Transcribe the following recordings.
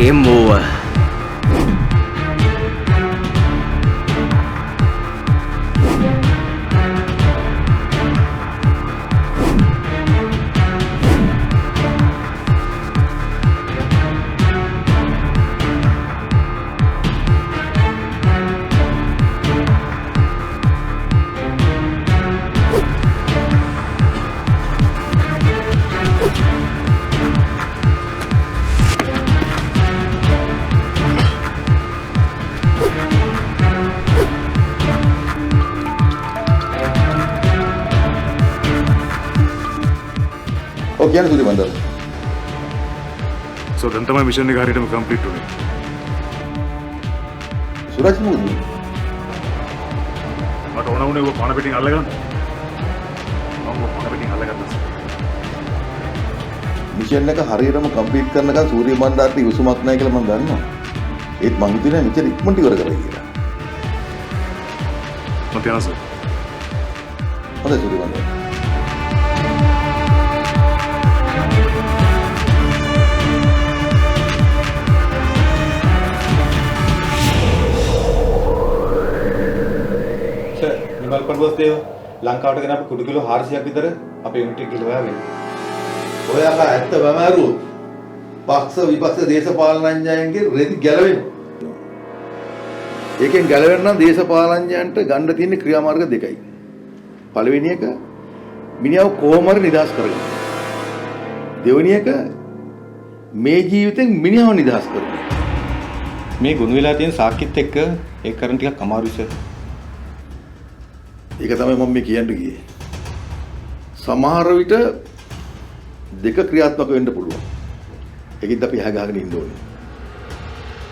Game over. क्या सूर्य बंदर सो then තමයි මිෂන් එක හරියටම කම්ප්ලීට් වුනේ. සුරජ් මොකද මට ඕන වුණේ ඔය පණ පිටින් අල්ලගන්න. මම ඔය පණ පිටින් අල්ලගත්තා. මිෂන් එක හරියටම කම්ප්ලීට් කරනකන් සූර්ය බණ්ඩාරට ඉවසුමක් නැහැ කියලා මම දන්නවා. ඒත් මං හිතුවේ මෙච්චර ඉක්මනට ඉවර කරයි කියලා. මට යනවා සර්. හොඳයි සූර්ය බණ්ඩාර. නිමල් පර්වතේව ලංකාවට ගෙන අපි කුඩු කිලෝ 400ක් විතර අපේ යුනිට් එක ගිලවලා වෙනවා. ඔය අකා ඇත්ත බමරුවොත් පක්ෂ විපක්ෂ දේශපාලනඥයන්ගේ රෙදි ගැලවෙනවා. ඒකෙන් ගැලවෙන්න නම් දේශපාලනඥයන්ට ගන්න තියෙන ක්‍රියාමාර්ග දෙකයි. පළවෙනි එක මිනිහව කොහොම හරි නිදහස් කරගන්න. දෙවෙනි එක මේ ජීවිතෙන් මිනිහව නිදහස් කරගන්න. මේ ගුණ වෙලා තියෙන සාක්කිත් එක්ක ඒක කරන් ටිකක් අමාරුයි සර්. ඒක තමයි මම මේ කියන්න ගියේ. සමහර විට දෙක ක්‍රියාත්මක වෙන්න පුළුවන්. ඒකෙත් අපි එහා ගහගෙන ඉන්න ඕනේ.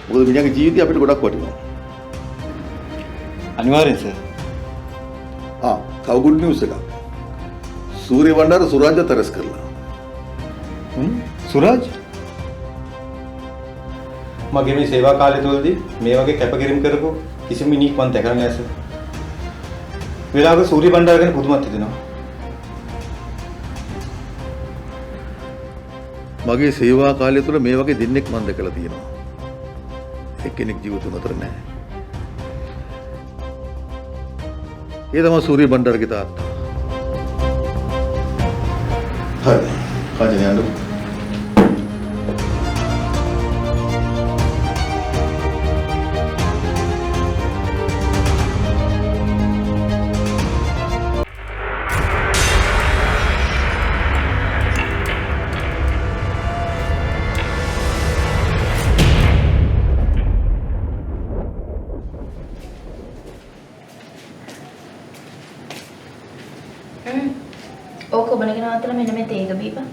මොකද මිනිහාගේ ජීවිතය අපිට ගොඩක් වටිනවා. අනිවාර්යෙන් සර්. තව good news එකක්. සූර්ය බණ්ඩාර සුරාජ්ව තරස් කරලා. සුරාජ් මගේ මේ සේවා කාලය තුළදී මේ වගේ කැපකිරීම කරපු කිසිම මිනිහෙක් මම දැකලා නැහැ සර්. වෙලාවක සූර්ය බණ්ඩාර ගැන පුදුමත් හිතෙනවා. මගේ සේවා කාලය තුළ මේ වගේ දෙන්නෙක් මම දැකලා තියෙනවා. එක්කෙනෙක් ජීවිතුන් අතර නැහැ. ඒ තමයි සූර්ය බණ්ඩාරගේ තාත්තා. හරි. කාජේ යන්න. ඕක ඔබනගෙන ආතලා මෙන්න මේ තේග බීපන්.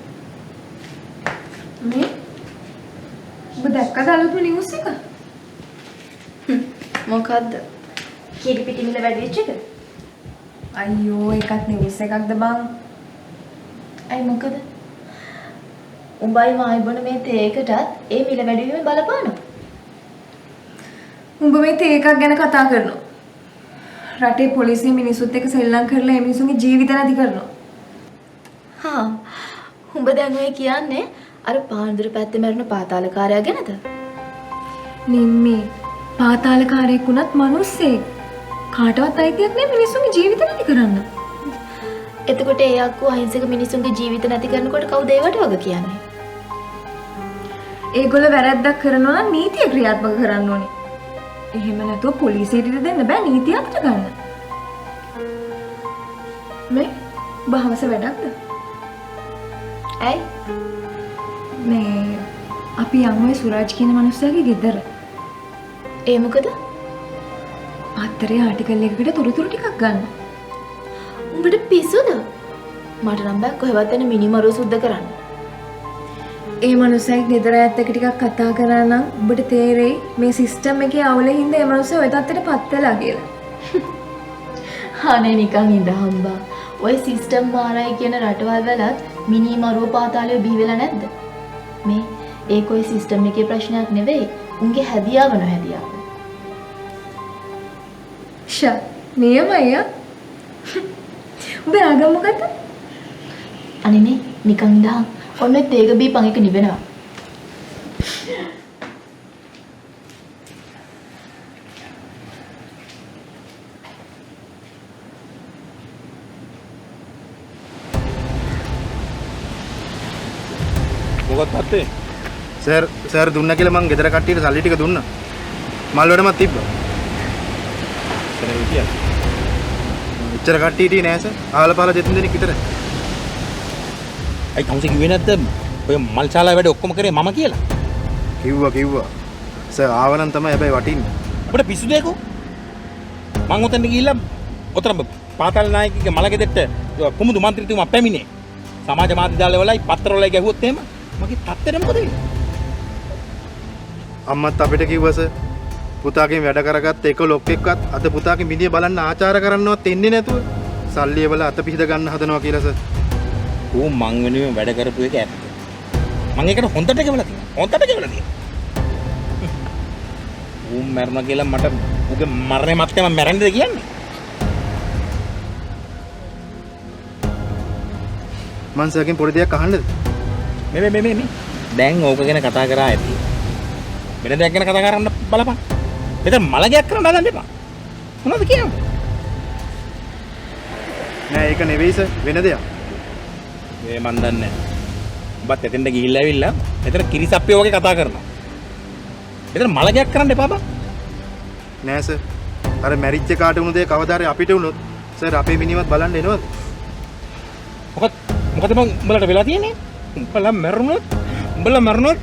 මේ ඔබ දැක්කද අලුත් නිවුස් එක? මොකද්ද? කීරි පිටි මිල වැඩි වෙච්ච එක? අයියෝ ඒකත් නිවුස් එකක්ද බං? අයි මොකද? උඹයි මායි බොන මේ තේකටත් ඒ මිල වැඩි වීම බලපානවා. උඹ මේ තේ එකක් ගැන කතා කරනවා. රටේ පොලිසිය මිනිස්සුත් එක්ක සෙල්ලම් කරලා මේ මිනිස්සුන්ගේ ජීවිත නැති කරනවා. හා උඹ දැන් ඔය කියන්නේ අර පාන්දුර පැත්තේ මැරෙන පාතාලකාරයා ගැනද? නිම්මේ පාතාලකාරයෙක් වුණත් මිනිස්සෙක්. කාටවත් අයිතියක් නැහැ මිනිස්සුන්ගේ ජීවිත නැති කරන්න. එතකොට ඒ අක්කු අහිංසක මිනිස්සුන්ගේ ජීවිත නැති කරනකොට කවුද ඒවට වග කියන්නේ? ඒගොල්ලෝ වැරද්දක් කරනවා නම් නීතිය ක්‍රියාත්මක කරන්න ඕනේ. එහෙම නැතුව පොලිසියට දෙන්න බෑ නීතිය අතට ගන්න. මේ බහවස වැඩක්ද? ඇයි? මේ අපි යන්නේ සුරාජ් කියන මනුස්සයාගේ ගෙදර. ඒ මොකද? පත්තරේ ආටිකල් එකකට තොරතුරු ටිකක් ගන්න. උඹට පිස්සුද? මට නම් බෑ කොහෙවත් යන මිනිමරුව සුද්ධ කරන්න. ඒ මනුස්සයෙක් ගෙදර ඇත්ත එක ටිකක් කතා කරා නම් ඔබට තේරෙයි මේ සිස්ටම් එකේ අවුලෙන් හින්දා ඒ මනුස්සයා ඔය තත්ත්වයට පත් වෙලා කියලා. අනේ නිකන් ඉඳහම්බා. ඔය සිස්ටම් මාරයි කියන රටවල් වලත් මිනි මරුව පාතාලය බිහි වෙලා නැද්ද? මේ ඒක ඔය සිස්ටම් එකේ ප්‍රශ්නයක් නෙවෙයි. උන්ගේ හැදියාව නොහැදියාව. ෂා නියමයි ආ. ඔබ ආගම මොකද්ද? අනේ නේ නිකන් ඉඳහම්. ඔන්න තේග බීපන් එක නිවෙනවා. මොකක්ද තාත්තේ? සර් දුන්නා කියලා මං ගෙදර කට්ටියට සල්ලි ටික දුන්නා. මල් වලමත් තිබ්බා. එතන හිටියා. එච්චර කට්ටිය හිටියේ නෑ සර්. ආවල පාල දෙතුන් දෙනෙක් විතරයි. අයි කවුන්සේ කිව්වේ නැද්ද? ඔය මල් ශාලාවේ වැඩ ඔක්කොම කරේ මම කියලා. කිව්වා. සර් ආවනම් තමයි හැබැයි වටින්නේ. අපිට පිස්සුද ඒකෝ? මං උතෙන්ට ගිහිල්ලා උතන පාතාල නායකගේ මල ගෙදරට කුමුදු මන්ත්‍රීතුමා පැමිණේ. සමාජ මාධ්‍ය දාලවලයි පත්තරවලයි ගැහුවොත් එහෙම මගේ තත්ත්වෙට මොකද වෙන්නේ? අම්මත් අපිට කිව්වා සර්. පුතාගෙන් වැඩ කරගත්ත එක ලොක්ෙක්වත් අද පුතාගේ මිනිය බලන්න ආචාර කරන්නවත් එන්නේ නැතුව සල්ලි වල අත පිහිද ගන්න හදනවා කියලා සර්. ඌ මං වෙනුවෙන් වැඩ කරපු එක ඇත්ත. මං ඒකට හොඳට ගෙවලා තියෙනවා. ඌ මරණ කියලා මට ඌගේ මරණය මැත්තේ මම මැරෙන්නද කියන්නේ? මං සර්ගෙන් පොඩි දෙයක් අහන්නද? මේ දැන් ඕක ගැන කතා කරා ඇති. වෙන දෙයක් ගැන කතා කරන්න බලපන්. මෙතන මලගයක් කරන්න හදන්න එපා. මොනවද කියන්නේ? නෑ ඒක නෙවෙයි සර් වෙන දෙයක්. මේ මන් දන්නේ නැහැ. උඹත් එතෙන්ට ගිහිල්ලා ඇවිල්ලා මෙතන කිරිසප්පිය වගේ කතා කරනවා. මෙතන මලගයක් කරන්න එපා බා. නෑ සර්. අර මැරිච්ච කාට වුණ දේ කවදාරි අපිට වුණොත් සර් අපේ මිනිහවත් බලන්න එනවද? මොකද මං උඹලට වෙලා තියෙන්නේ? උඹලා මැරුණොත්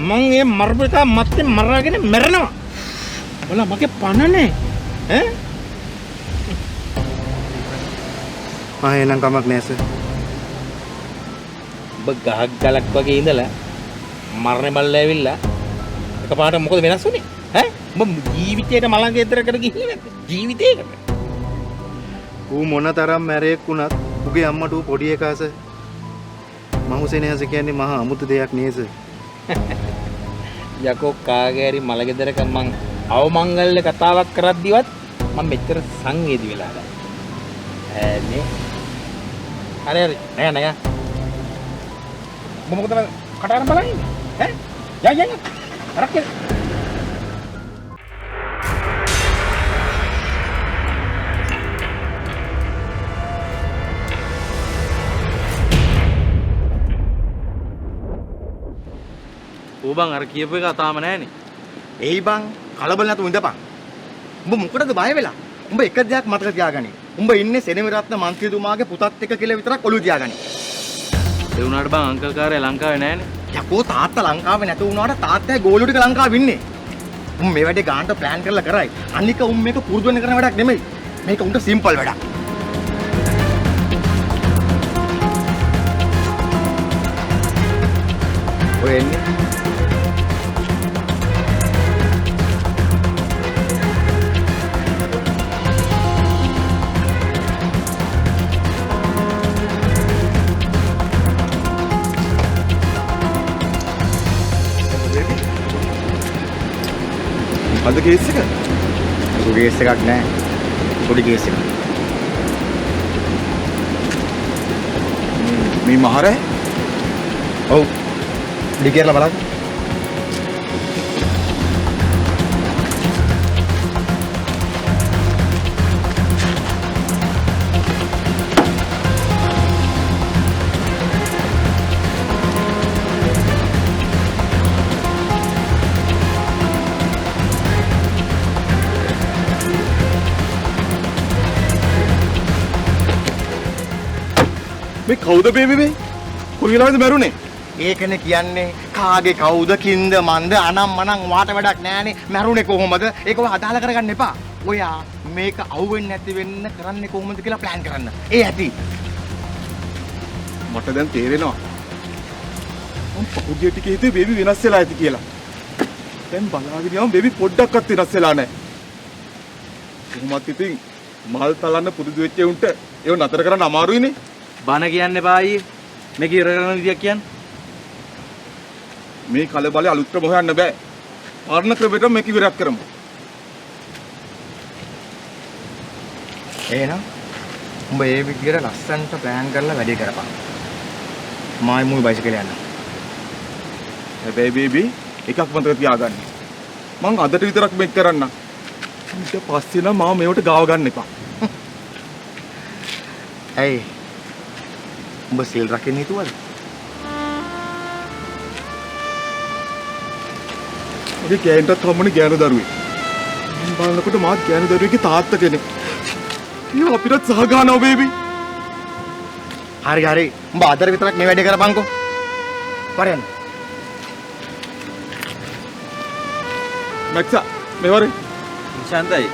මං ඒ මරපිතා මත්තේ මරාගෙන මැරෙනවා. උඹලා මගේ පණනේ. ඈ? එනම් කමක් නෑ සර්. ඔබ ගහක් ගලක් වගේ ඉඳලා මරණය බල්ලා ඇවිල්ලා එකපාරට මොකද වෙනස් වුනේ? ඈ? ඔබ ජීවිතේට මලංගේ ඉදරකට ගිහින් නැද්ද? ජීවිතේකට. ඌ මොනතරම් මැරෙක් වුණත් උගේ අම්මට ඌ පොඩි එකා සර්. මහුසේනහස කියන්නේ මහා අමුතු දෙයක් නේද සර්? යකෝ කාගේ හරි මලගෙදරක මං අවමංගල්‍ය කතාවක් කරද්දිවත් මම මෙච්චර සංවේදී වෙලා නැහැ. නේ. හරි නෑ. මොකද කටහරන් බලන් ඉන්නේ? ඈ? යන්න. අරක් කියලා. ඌබන් අර කියපු එක තාම නැහනේ. එයි බං කලබල නැතුව ඉඳපන්. උඹ මොකටද බය වෙලා? උඹ එක දෙයක් මතක තියාගනි. උඹ ඉන්නේ සෙනෙවිරත්න මන්ත්‍රීතුමාගේ පුතත් එක්ක කියලා විතරක් ඔළුව තියාගනි. ඒ වුණාට බං අංකල් කාර්යය ලංකාවේ නැහනේ. යකෝ තාත්තා ලංකාවේ නැතු වුණාට තාත්තයි ගෝලු ටික ලංකාවේ ඉන්නේ. උඹ මේ වැඩේ ගානට ප්ලෑන් කරලා කරයි. අනික උඹ මේක පුරුදු වෙන්න කරන වැඩක් නෙමෙයි. මේක උන්ට සිම්පල් වැඩක්. ඔය එන්නේ අද කේස් එක? ලොකු කේස් එකක් නෑ. පොඩි කේස් එකක්. මේ මහරෑ? ඔව්. ඩි කියලා බලන්න. මේ කවුද බේබි මේ? කොයි වෙලාවෙද මැරුණේ? ඒකනේ කියන්නේ කාගේ කවුද කින්ද මන්ද අනම් මනම් වාට වැඩක් නෑනේ මැරුණේ කොහොමද? ඒක ඔය අදාළ කරගන්න එපා. ඔයා මේක අවුෙන්නේ නැති වෙන්න කරන්නේ කොහොමද කියලා ප්ලෑන් කරන්න. ඒ ඇති. මට දැන් තේරෙනවා. මම පහුගිය ටිකේ හිතුවේ බේබි වෙනස් වෙලා ඇති කියලා. දැන් බලාගෙන යමු බේබි පොඩ්ඩක්වත් වෙනස් වෙලා නැහැ. කොහොමත් ඉතින් මල් තලන්න පුරුදු වෙච්ච උන්ට ඒව නතර කරන්න අමාරුයිනේ. බන කියන්න එපා අයියේ. මේක ඉර කරන විදියක් කියන්න. මේ කලබලේ අලුත් ක්‍රම හොයන්න බෑ. පරණ ක්‍රමයට මේක ඉවරයක් කරමු. එහෙනම් උඹ ඒ විදියට ලස්සන්ට ප්ලෑන් කරලා වැඩේ කරපන්. මායි මුයි බයිසිකලේ යන්න. හැබැයි බේබි එකක් මතක තියාගන්න. මං අදට විතරක් මේක කරන්න. ඊට පස්සේ නම් මාව මේවට ගාව ගන්න එපා. ඇයි? උඹ සීල් රකින්න හිතුවද? මගේ ගෑනටත් හම්බුනේ ගෑනු දරුවෙක්. මම බලනකොට මාත් ගෑනු දරුවෙක්ගේ තාත්තා කෙනෙක්. ඊය අපිට සහ ගන්නවා බේබි. හරි. උඹ අදර විතරක් මේ වැඩේ කරපන්කෝ. වරෙන්. මැක්සා මේ වරේ. ශාන්තයි.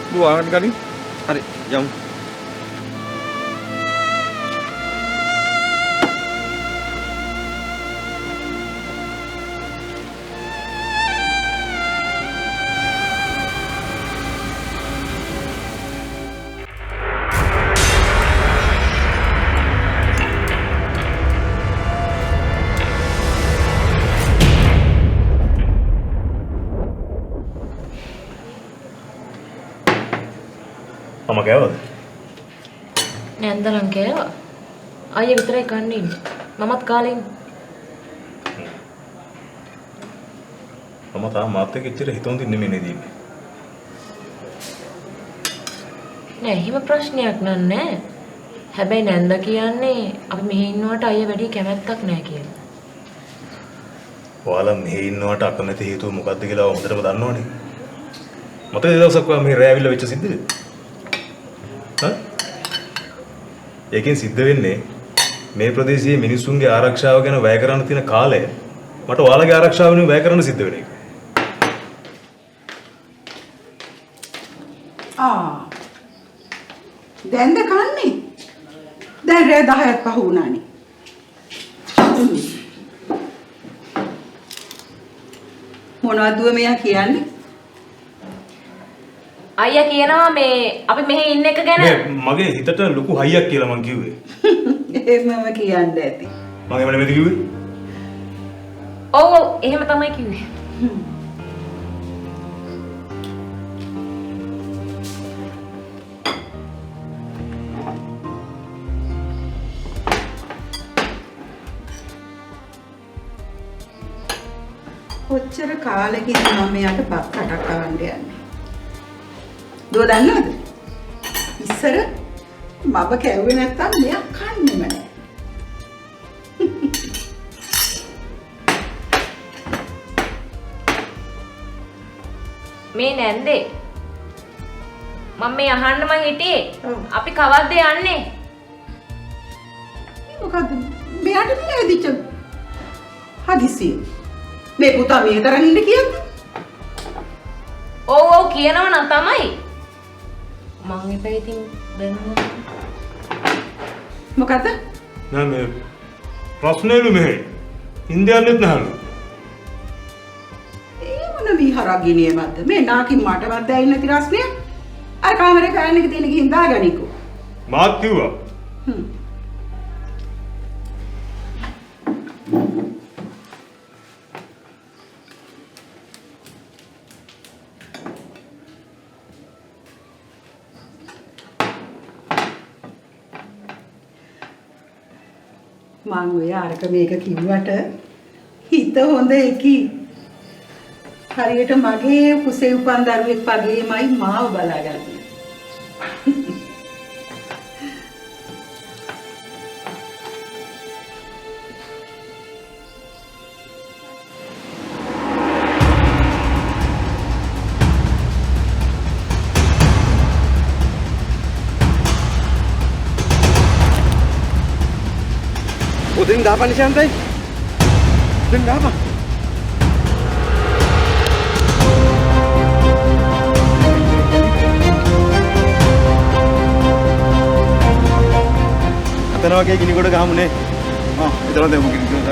මම වාහන ගනි. හරි යමු. මම කෑවද? නැන්දලන් කෑවා. අයියා විතරයි කන්නේ ඉන්නේ. මමත් කාලේ ඉන්නේ. මම තාම මාත් එක්ක ඉච්චර හිතුම් දින්නේ නෙමෙයි නේද ඉන්නේ. නෑ එහෙම ප්‍රශ්නයක් නෑ. හැබැයි නැන්ද කියන්නේ අපි මෙහි ඉන්නවට අයියා වැඩි කැමැත්තක් නෑ කියලා. ඔයාලා මෙහි ඉන්නවට අකමැති හේතුව මොකක්ද කියලා හොඳටම දන්නවනේ. මතකද දවසක් ඔයා මේ රෑ ඇවිල්ලා වෙච්ච සිද්ධිය? ඒකෙන් සිද්ධ වෙන්නේ මේ ප්‍රදේශයේ මිනිසුන්ගේ ආරක්ෂාව ගැන වැය කරන්න තියෙන කාලය මට ඔයාලගේ ආරක්ෂාව වෙනුවෙන් වැය කරන්න සිද්ධ වෙන එක. දැන්ද කන්නේ? දැන් රෑ 10ක් පහ වුණානේ. මොනවද මෙයා කියන්නේ? අයියා කියනවා මේ අපි මෙහි ඉන්න එක ගැන මගේ හිතට ලොකු හයියක් කියලා මං කිව්වේ. එහෙමම කියන්න ඇති. මම එහෙම නෙමෙයි කිව්වේ. ඔව් එහෙම තමයි කිව්වේ. කොච්චර කාලෙකින්ද මම මෙයාට බත් කටක් කවන්න යන්නේ. දුව දන්නවද? ඉස්සර මම කැව්වේ නැත්තම් මෙයා කන්නේම නැහැ. මේ නැන්දේ මම මේ අහන්නම හිටියේ ඔව්. අපි කවද්ද යන්නේ? මොකද්ද? මෙයාට නේදිච්ච හදිසිය. මේ පුතා මේ තරම් ඉන්න කියන්නේ? ඔව් කියනවා නම් තමයි. මං එපා ඉතින් දැන් මොකද්ද? නෑ මේ ප්‍රශ්නේලු මෙහෙ. ඉන්දියාවෙත් නැහලු. ඒ මොන විහරගිනියමක්ද? මේ නාකින් මටවත් දැයින් නැති රස්නේ. අර කාමරේ ෆෑන් එක තියෙන ගිහින් දාගනිකෝ. මාත් කිව්වා. මං ඔය අරක මේක කිව්වට හිත හොඳ එකි. හරියට මගේ කුසේ උපන් දරුවෙක් වගේමයි මාව බලාගන්නේ. උදින් දාපන් ශාන්තයි. උදින් දාපන්. අතන වගේ ගිනි කොට ගහමුනේ. එතන දෙමු ගිනි කොට.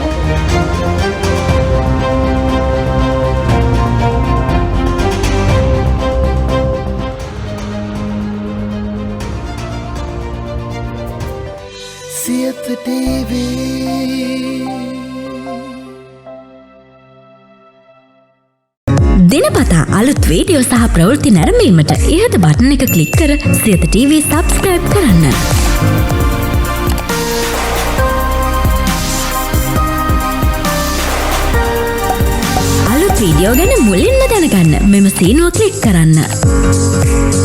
සියත TV දිනපතා අලුත් වීඩියෝ සහ ප්‍රවෘත්ති නැරඹීමට ඉහත බටන් එක ක්ලික් කර සියත TV සබ්ස්ක්‍රයිබ් කරන්න. අලුත් වීඩියෝ ගැන මුලින්ම දැනගන්න මෙම සීනුව ක්ලික් කරන්න.